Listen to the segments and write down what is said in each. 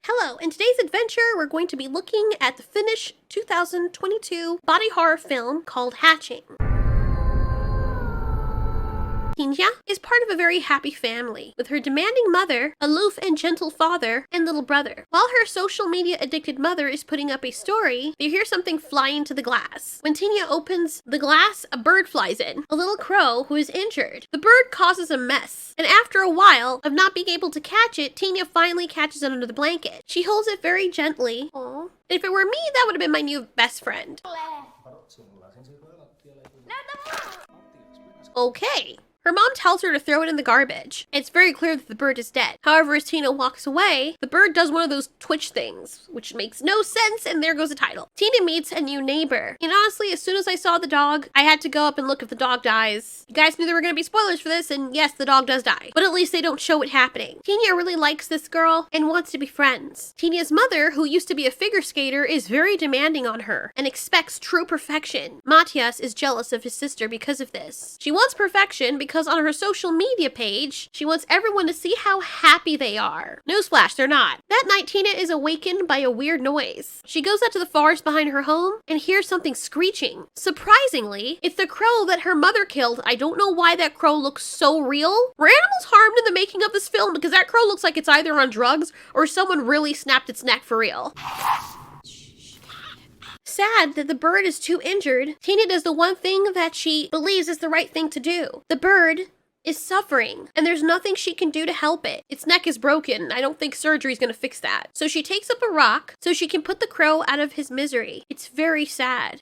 Hello, in today's adventure, we're going to be looking at the Finnish 2022 body horror film called Hatching. Ilja is part of a very happy family, with her demanding mother, aloof and gentle father, and little brother. While her social media addicted mother is putting up a story, they hear something fly into the glass. When Tina opens the glass, a bird flies in, a little crow who is injured. The bird causes a mess, and after a while of not being able to catch it, Tina finally catches it under the blanket. She holds it very gently. Aww. If it were me, that would have been my new best friend. Okay. Her mom tells her to throw it in the garbage. It's very clear that the bird is dead. However, as Tina walks away, the bird does one of those twitch things, which makes no sense, and there goes the title. Tina meets a new neighbor. And honestly, as soon as I saw the dog, I had to go up and look if the dog dies. You guys knew there were going to be spoilers for this, and yes, the dog does die. But at least they don't show it happening. Tina really likes this girl and wants to be friends. Tina's mother, who used to be a figure skater, is very demanding on her and expects true perfection. Matthias is jealous of his sister because of this. She wants perfection because on her social media page, she wants everyone to see how happy they are. Newsflash, they're not. That night, Tina is awakened by a weird noise. She goes out to the forest behind her home and hears something screeching. Surprisingly, it's the crow that her mother killed. I don't know why that crow looks so real. Were animals harmed in the making of this film? Because that crow looks like it's either on drugs or someone really snapped its neck for real. Sad that the bird is too injured, Tina does the one thing that she believes is the right thing to do. The bird is suffering, and there's nothing she can do to help it. Its neck is broken. I don't think surgery is going to fix that. So she takes up a rock so she can put the crow out of his misery. It's very sad.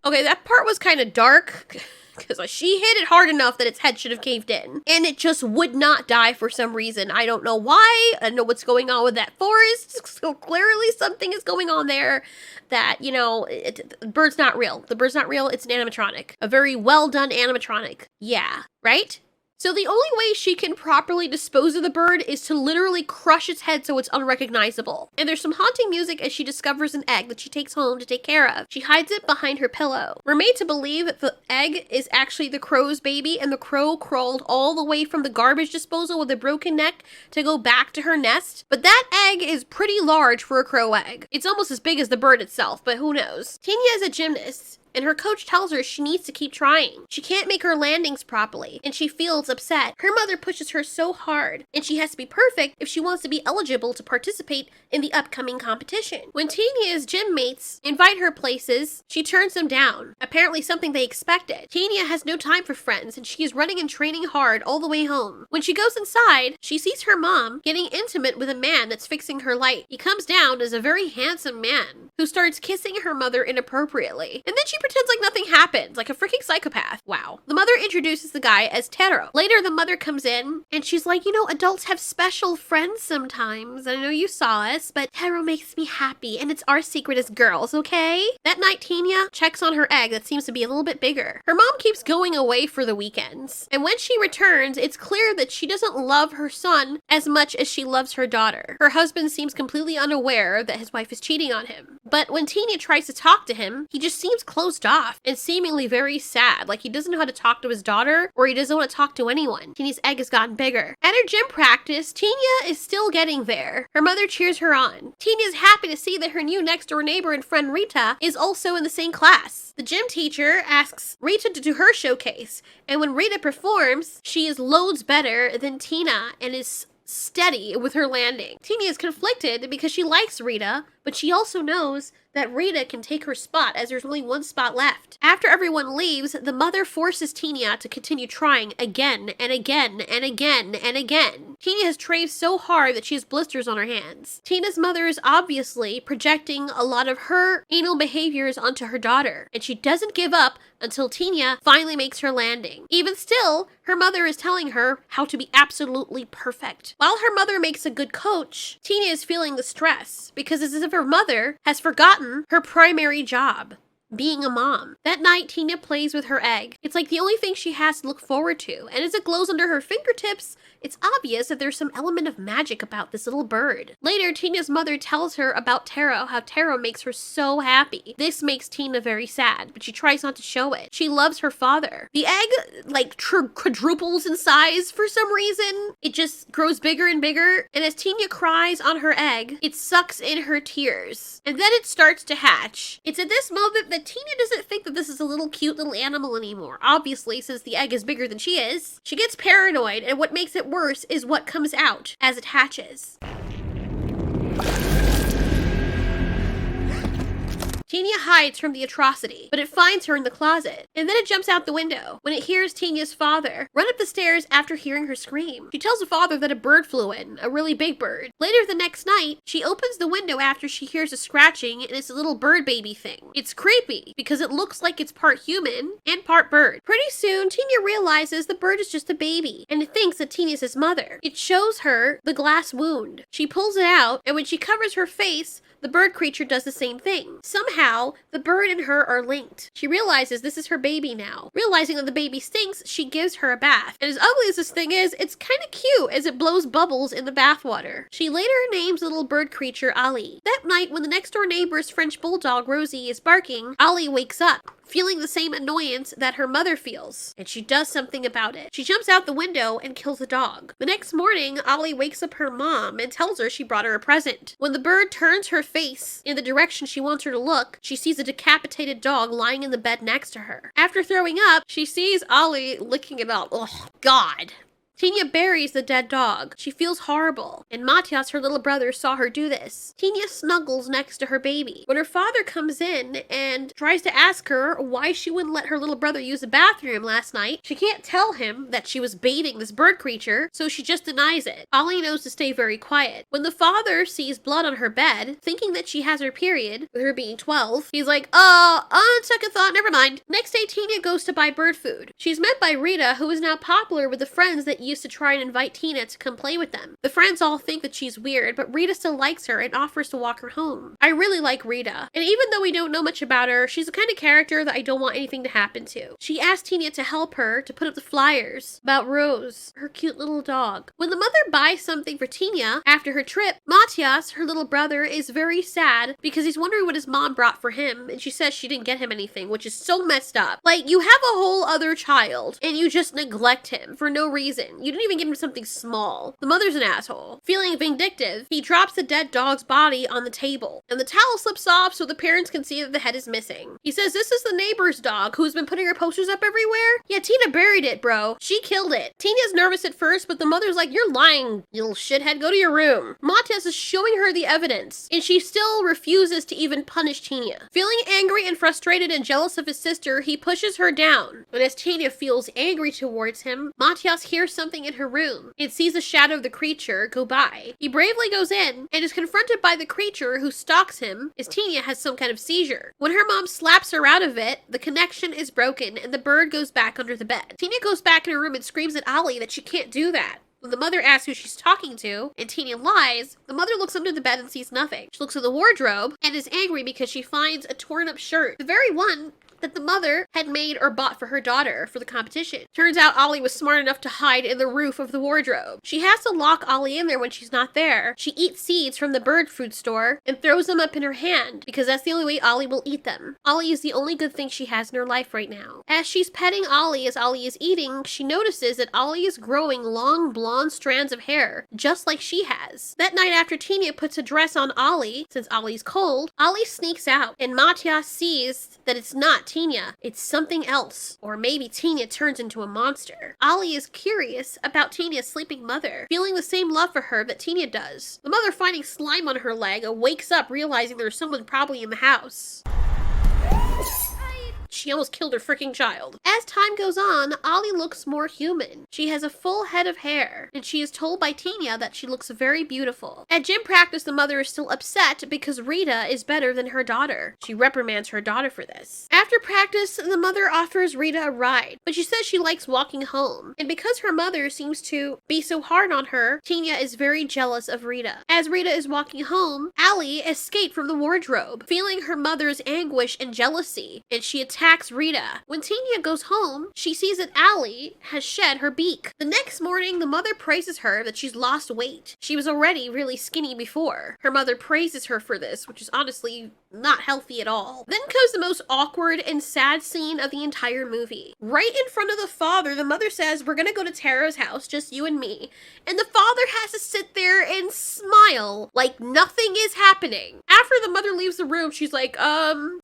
Okay, that part was kind of dark, because she hit it hard enough that its head should have caved in. And it just would not die for some reason. I don't know why. I don't know what's going on with that forest. So clearly something is going on there that, you know, the bird's not real. The bird's not real. It's an animatronic. A very well done animatronic. Yeah, right? So the only way she can properly dispose of the bird is to literally crush its head so it's unrecognizable. And there's some haunting music as she discovers an egg that she takes home to take care of. She hides it behind her pillow. We're made to believe that the egg is actually the crow's baby, and the crow crawled all the way from the garbage disposal with a broken neck to go back to her nest. But that egg is pretty large for a crow egg. It's almost as big as the bird itself, but who knows? Tina is a gymnast, and her coach tells her she needs to keep trying. She can't make her landings properly, and she feels upset. Her mother pushes her so hard, and she has to be perfect if she wants to be eligible to participate in the upcoming competition. When Tina's gym mates invite her places, she turns them down. Apparently something they expected. Tina has no time for friends, and she is running and training hard all the way home. When she goes inside, she sees her mom getting intimate with a man that's fixing her light. He comes down as a very handsome man who starts kissing her mother inappropriately, and then she pretends like nothing happened, like a freaking psychopath. Wow. The mother introduces the guy as Tero. Later, the mother comes in, and she's like, you know, adults have special friends sometimes. I know you saw us, but Tero makes me happy, and it's our secret as girls, okay? That night, Tina checks on her egg that seems to be a little bit bigger. Her mom keeps going away for the weekends, and when she returns, it's clear that she doesn't love her son as much as she loves her daughter. Her husband seems completely unaware that his wife is cheating on him. But when Tina tries to talk to him, he just seems closed off and seemingly very sad, like he doesn't know how to talk to his daughter, or he doesn't want to talk to anyone. Tina's egg has gotten bigger. At her gym practice, Tina is still getting there. Her mother cheers her on. Tina is happy to see that her new next door neighbor and friend Rita is also in the same class. The gym teacher asks Rita to do her showcase, and when Rita performs, she is loads better than Tina and is steady with her landing. Tina is conflicted because she likes Rita, but she also knows that Rita can take her spot as there's only one spot left. After everyone leaves, the mother forces Tina to continue trying again and again and again and again. Tina has trained so hard that she has blisters on her hands. Tina's mother is obviously projecting a lot of her anal behaviors onto her daughter, and she doesn't give up until Tina finally makes her landing. Even still, her mother is telling her how to be absolutely perfect. While her mother makes a good coach, Tina is feeling the stress because it's as if her mother has forgotten her primary job. being a mom. That night, Tina plays with her egg. It's like the only thing she has to look forward to, and as it glows under her fingertips, it's obvious that there's some element of magic about this little bird. Later, Tina's mother tells her about Taro, how Taro makes her so happy. This makes Tina very sad, but she tries not to show it. She loves her father. The egg, like, quadruples in size for some reason. It just grows bigger and bigger, and as Tina cries on her egg, it sucks in her tears. And then it starts to hatch. It's at this moment that Tina doesn't think that this is a little cute little animal anymore. Obviously, since the egg is bigger than she is. She gets paranoid, and what makes it worse is what comes out as it hatches. Tina hides from the atrocity, but it finds her in the closet, and then it jumps out the window when it hears Tina's father run up the stairs after hearing her scream. She tells the father that a bird flew in, a really big bird. Later the next night, she opens the window after she hears a scratching, and it's a little bird baby thing. It's creepy because it looks like it's part human and part bird. Pretty soon, Tina realizes the bird is just a baby, and it thinks that Tina's his mother. It shows her the glass wound. She pulls it out, and when she covers her face, the bird creature does the same thing. Somehow, the bird and her are linked. She realizes this is her baby now. Realizing that the baby stinks, she gives her a bath. And as ugly as this thing is, it's kind of cute as it blows bubbles in the bathwater. She later names the little bird creature Ali. That night, when the next door neighbor's French bulldog Rosie is barking, Ali wakes up, feeling the same annoyance that her mother feels, and she does something about it. She jumps out the window and kills the dog. The next morning, Ollie wakes up her mom and tells her she brought her a present. When the bird turns her face in the direction she wants her to look, she sees a decapitated dog lying in the bed next to her. After throwing up, she sees Ollie licking it up. Oh, God. Tina buries the dead dog. She feels horrible, and Matthias, her little brother, saw her do this. Tina snuggles next to her baby. When her father comes in and tries to ask her why she wouldn't let her little brother use the bathroom last night, she can't tell him that she was baiting this bird creature, so she just denies it. Ollie knows to stay very quiet. When the father sees blood on her bed, thinking that she has her period, with her being 12, he's like, on second thought, never mind. Next day, Tina goes to buy bird food. She's met by Rita, who is now popular with the friends that used to try and invite Tina to come play with them. The friends all think that she's weird, but Rita still likes her and offers to walk her home. I really like Rita, and even though we don't know much about her, she's the kind of character that I don't want anything to happen to. She asked Tina to help her to put up the flyers about Rose, her cute little dog. When the mother buys something for Tina after her trip, Matthias, her little brother, is very sad because he's wondering what his mom brought for him, and she says she didn't get him anything, which is so messed up. Like, you have a whole other child, and you just neglect him for no reason. You didn't even give him something small. The mother's an asshole. Feeling vindictive, he drops the dead dog's body on the table, and the towel slips off so the parents can see that the head is missing. He says this is the neighbor's dog who's been putting her posters up everywhere. Yeah, Tina buried it, bro. She killed it. Tina's nervous at first, but the mother's like, you're lying, you little shithead. Go to your room. Matthias is showing her the evidence, and she still refuses to even punish Tina. Feeling angry and frustrated and jealous of his sister, he pushes her down. And as Tina feels angry towards him, Matthias hears something in her room and sees a shadow of the creature go by. He bravely goes in and is confronted by the creature who stalks him as Tina has some kind of seizure. When her mom slaps her out of it, the connection is broken and the bird goes back under the bed. Tina goes back in her room and screams at Ollie that she can't do that. When the mother asks who she's talking to, and Tina lies, the mother looks under the bed and sees nothing. She looks in the wardrobe and is angry because she finds a torn up shirt, the very one that the mother had made or bought for her daughter for the competition. Turns out Ollie was smart enough to hide in the roof of the wardrobe. She has to lock Ollie in there when she's not there. She eats seeds from the bird food store and throws them up in her hand because that's the only way Ollie will eat them. Ollie is the only good thing she has in her life right now. As she's petting Ollie as Ollie is eating, she notices that Ollie is growing long blonde strands of hair, just like she has. That night after Tina puts a dress on Ollie, since Ollie's cold, Ollie sneaks out and Matthias sees that it's not Tina, it's something else. Or maybe Tina turns into a monster. Ollie is curious about Tina's sleeping mother, feeling the same love for her that Tina does. The mother, finding slime on her leg, wakes up realizing there's someone probably in the house. She almost killed her freaking child. As time goes on, Ollie looks more human. She has a full head of hair, and she is told by Tina that she looks very beautiful. At gym practice, the mother is still upset because Rita is better than her daughter. She reprimands her daughter for this. After practice, the mother offers Rita a ride, but she says she likes walking home. And because her mother seems to be so hard on her, Tina is very jealous of Rita. As Rita is walking home, Allie escaped from the wardrobe, feeling her mother's anguish and jealousy, and she attacks Rita. When Tina goes home, she sees that Allie has shed her beak. The next morning, the mother praises her that she's lost weight. She was already really skinny before. Her mother praises her for this, which is honestly not healthy at all. Then comes the most awkward and sad scene of the entire movie. Right in front of the father, the mother says, "We're gonna go to Taro's house, just you and me." And the father has to sit there and smile like nothing is happening. After the mother leaves the room, she's like,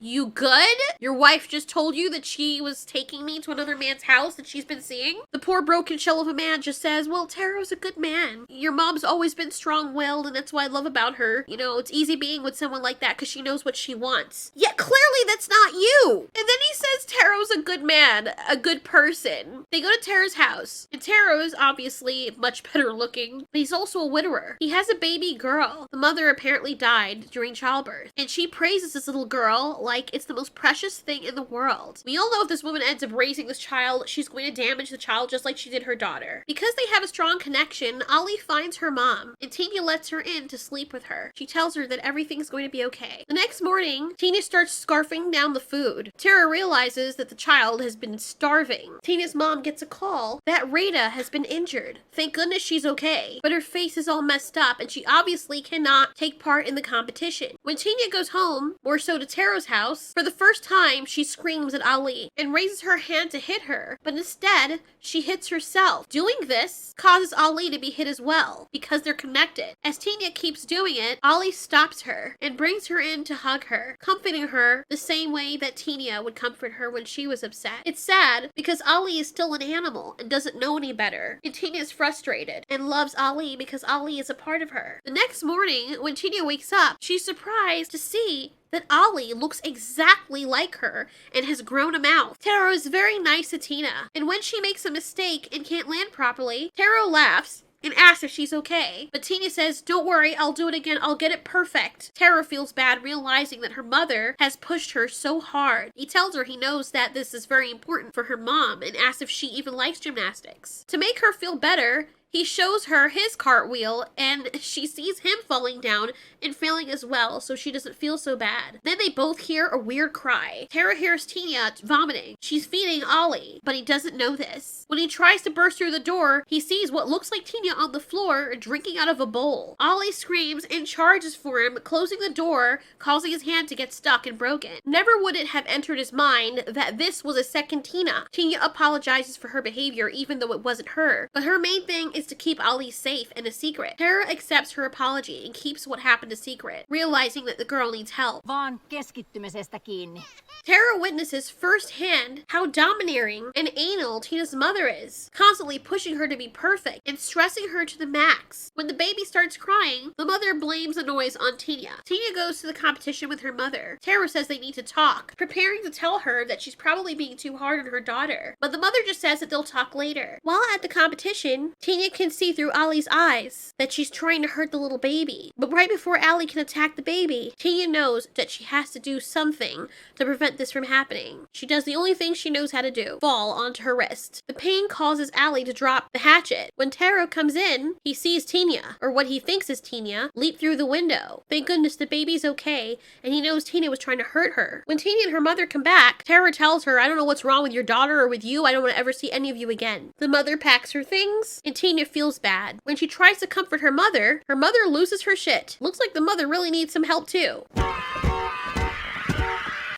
you good? Your wife just told you that she was taking me to another man's house that she's been seeing? The poor broken shell of a man just says, "Well, Taro's a good man. Your mom's always been strong-willed, and that's what I love about her. You know, it's easy being with someone like that because she knows what she wants." Yet clearly that's not you. And then he says Taro's a good man, a good person. They go to Taro's house, and Taro is obviously much better looking, but he's also a widower. He has a baby girl. The mother apparently died during childbirth, and she praises this little girl like it's the most precious thing in the world. We all know if this woman ends up raising this child, she's going to damage the child just like she did her daughter. Because they have a strong connection, Ollie finds her mom, and Tina lets her in to sleep with her. She tells her that everything's going to be okay. The next morning, Tina starts scarfing down the food. Tara realizes that the child has been starving. Tina's mom gets a call that Rita has been injured. Thank goodness she's okay, but her face is all messed up, and she obviously cannot take part in the competition. When Tina goes home, more so to Taro's house, for the first time, she screams at Ali and raises her hand to hit her, but instead, she hits herself. Doing this causes Ali to be hit as well, because they're connected. As Tina keeps doing it, Ali stops her and brings her in to hug her, comforting her the same way that Tina would comfort her when she was upset. It's sad because Ali is still an animal and doesn't know any better, and Tina is frustrated and loves Ali because Ali is a part of her. The next morning, when Tina wakes up, she's surprised to see that Ollie looks exactly like her and has grown a mouth. Taro is very nice to Tina, and when she makes a mistake and can't land properly, Taro laughs and asks if she's okay. But Tina says, "Don't worry, I'll do it again. I'll get it perfect." Tara feels bad realizing that her mother has pushed her so hard. He tells her he knows that this is very important for her mom and asks if she even likes gymnastics. To make her feel better, he shows her his cartwheel, and she sees him falling down and failing as well, so she doesn't feel so bad. Then they both hear a weird cry. Tara hears Tina vomiting. She's feeding Ollie, but he doesn't know this. When he tries to burst through the door, he sees what looks like Tina on the floor drinking out of a bowl. Ollie screams and charges for him, closing the door, causing his hand to get stuck and broken. Never would it have entered his mind that this was a second Tina. Tina apologizes for her behavior even though it wasn't her, but her main thing is to keep Ollie safe and a secret. Tara accepts her apology and keeps what happened a secret, realizing that the girl needs help. Vaan keskittymisestä kiinni. Tara witnesses firsthand how domineering and anal Tina's mother is, constantly pushing her to be perfect and stressing her to the max. When the baby starts crying, the mother blames the noise on Tina. Tina goes to the competition with her mother. Tara says they need to talk, preparing to tell her that she's probably being too hard on her daughter. But the mother just says that they'll talk later. While at the competition, Tina can see through Ollie's eyes that she's trying to hurt the little baby. But right before Ollie can attack the baby, Tina knows that she has to do something to prevent this from happening. She does the only thing she knows how to do, fall onto her wrist. The pain causes Ollie to drop the hatchet. When Taro comes in, he sees Tina, or what he thinks is Tina, leap through the window. Thank goodness the baby's okay, and he knows Tina was trying to hurt her. When Tina and her mother come back, Tara tells her, "I don't know what's wrong with your daughter or with you. I don't want to ever see any of you again." The mother packs her things, and Tina feels bad. When she tries to comfort her mother loses her shit. Looks like the mother really needs some help too.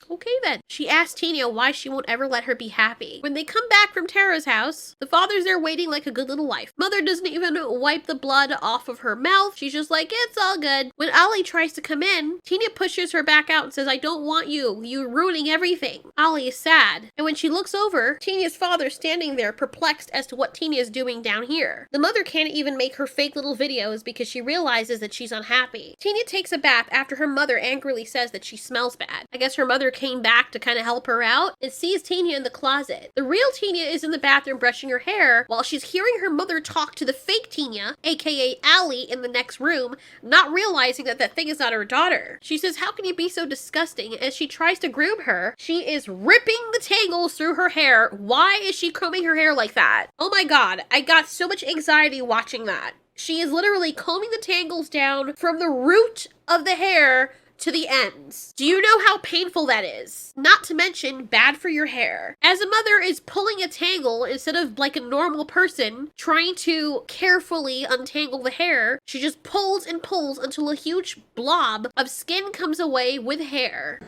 Okay then. She asks Tina why she won't ever let her be happy. When they come back from Tara's house, the father's there waiting like a good little wife. Mother doesn't even wipe the blood off of her mouth. She's just like, "It's all good." When Ollie tries to come in, Tina pushes her back out and says, "I don't want you. You're ruining everything." Ollie is sad. And when she looks over, Tina's father's standing there perplexed as to what Tina is doing down here. The mother can't even make her fake little videos because she realizes that she's unhappy. Tina takes a bath after her mother angrily says that she smells bad. I guess her mother came came back to kind of help her out and sees Tanya in the closet. The real Tanya is in the bathroom brushing her hair while she's hearing her mother talk to the fake Tanya, aka Allie, in the next room, not realizing that that thing is not her daughter. She says, "How can you be so disgusting?" As she tries to groom her, she is ripping the tangles through her hair. Why is she combing her hair like that? Oh my god, I got so much anxiety watching that. She is literally combing the tangles down from the root of the hair to the ends. Do you know how painful that is? Not to mention bad for your hair. As a mother is pulling a tangle instead of like a normal person trying to carefully untangle the hair, she just pulls and pulls until a huge blob of skin comes away with hair.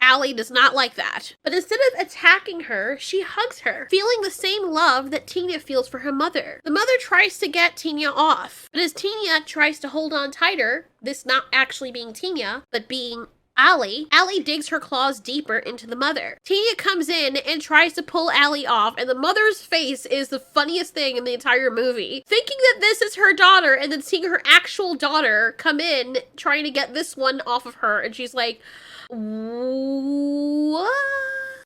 Allie does not like that. But instead of attacking her, she hugs her, feeling the same love that Tanya feels for her mother. The mother tries to get Tanya off, but as Tanya tries to hold on tighter, this not actually being Tanya, but being Allie digs her claws deeper into the mother. Tanya comes in and tries to pull Allie off, and the mother's face is the funniest thing in the entire movie. Thinking that this is her daughter, and then seeing her actual daughter come in, trying to get this one off of her, and she's like, what?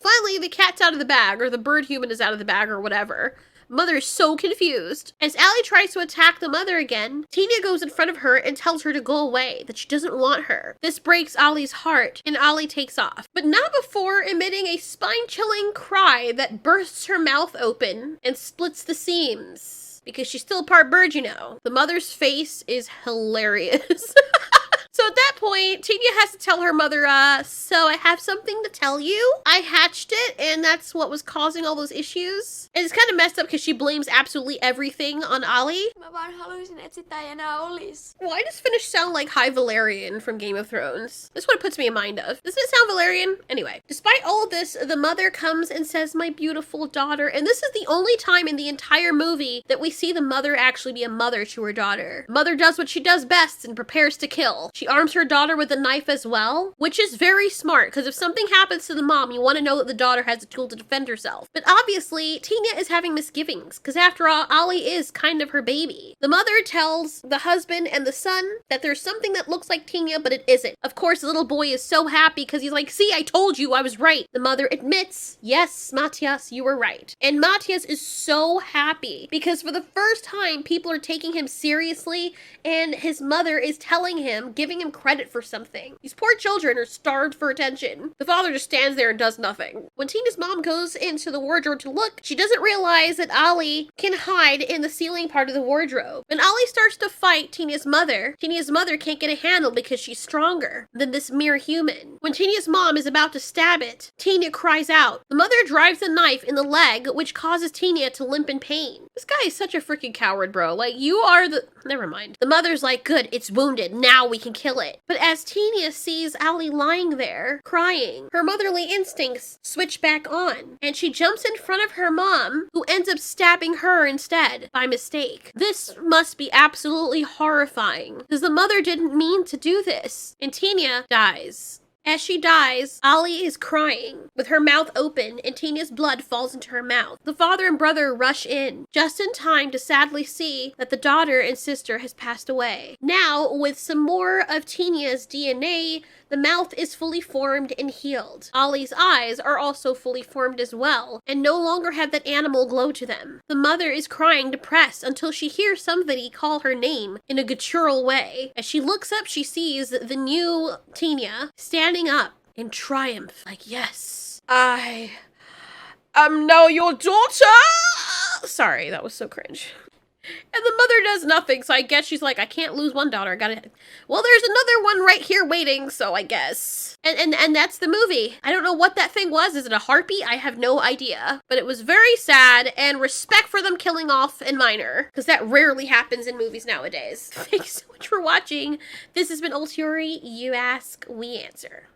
Finally, the cat's out of the bag, or the bird human is out of the bag, or whatever. Mother is so confused. As Allie tries to attack the mother again, Tanya goes in front of her and tells her to go away, that she doesn't want her. This breaks Allie's heart, and Allie takes off. But not before emitting a spine-chilling cry that bursts her mouth open and splits the seams. Because she's still part bird, you know. The mother's face is hilarious. So at that point, Tanya has to tell her mother, so I have something to tell you. I hatched it, and that's what was causing all those issues. And it's kind of messed up because she blames absolutely everything on Allie. Mä vaan haluaisin, että sitä ei enää olis. Why does Finnish sound like High Valerian from Game of Thrones? That's what it puts me in mind of. Doesn't it sound Valerian? Anyway, despite all of this, the mother comes and says, "My beautiful daughter." And this is the only time in the entire movie that we see the mother actually be a mother to her daughter. Mother does what she does best and prepares to kill. She arms her daughter with a knife as well, which is very smart, because if something happens to the mom, you want to know that the daughter has a tool to defend herself. But obviously, Tanya is having misgivings, because after all, Allie is kind of her baby. The mother tells the husband and the son that there's something that looks like Tanya, but it isn't. Of course, the little boy is so happy, because he's like, "See, I told you, I was right." The mother admits, "Yes, Matthias, you were right." And Matthias is so happy, because for the first time, people are taking him seriously, and his mother is telling him, giving him credit for something. These poor children are starved for attention. The father just stands there and does nothing. When Tina's mom goes into the wardrobe to look, she doesn't realize that Allie can hide in the ceiling part of the wardrobe. When Allie starts to fight Tina's mother can't get a handle because she's stronger than this mere human. When Tina's mom is about to stab it, Tina cries out. The mother drives the knife in the leg, which causes Tina to limp in pain. This guy is such a freaking coward, bro. Like, you are the... Never mind. The mother's like, "Good, it's wounded. Now we can kill it." But as Tanya sees Allie lying there, crying, her motherly instincts switch back on, and she jumps in front of her mom, who ends up stabbing her instead, by mistake. This must be absolutely horrifying, because the mother didn't mean to do this, and Tanya dies. As she dies, Allie is crying, with her mouth open, and Tanya's blood falls into her mouth. The father and brother rush in, just in time to sadly see that the daughter and sister has passed away. Now, with some more of Tanya's DNA, the mouth is fully formed and healed. Ollie's eyes are also fully formed as well, and no longer have that animal glow to them. The mother is crying depressed until she hears somebody call her name in a guttural way. As she looks up, she sees the new Tanya standing up in triumph, like, "Yes, I am now your daughter!" Sorry, that was so cringe. And the mother does nothing, so I guess she's like, "I can't lose one daughter, I gotta..." Well, there's another one right here waiting, so I guess. And that's the movie. I don't know what that thing was. Is it a harpy? I have no idea. But it was very sad, and respect for them killing off a minor, because that rarely happens in movies nowadays. Thanks so much for watching. This has been Ultiori. You ask, we answer.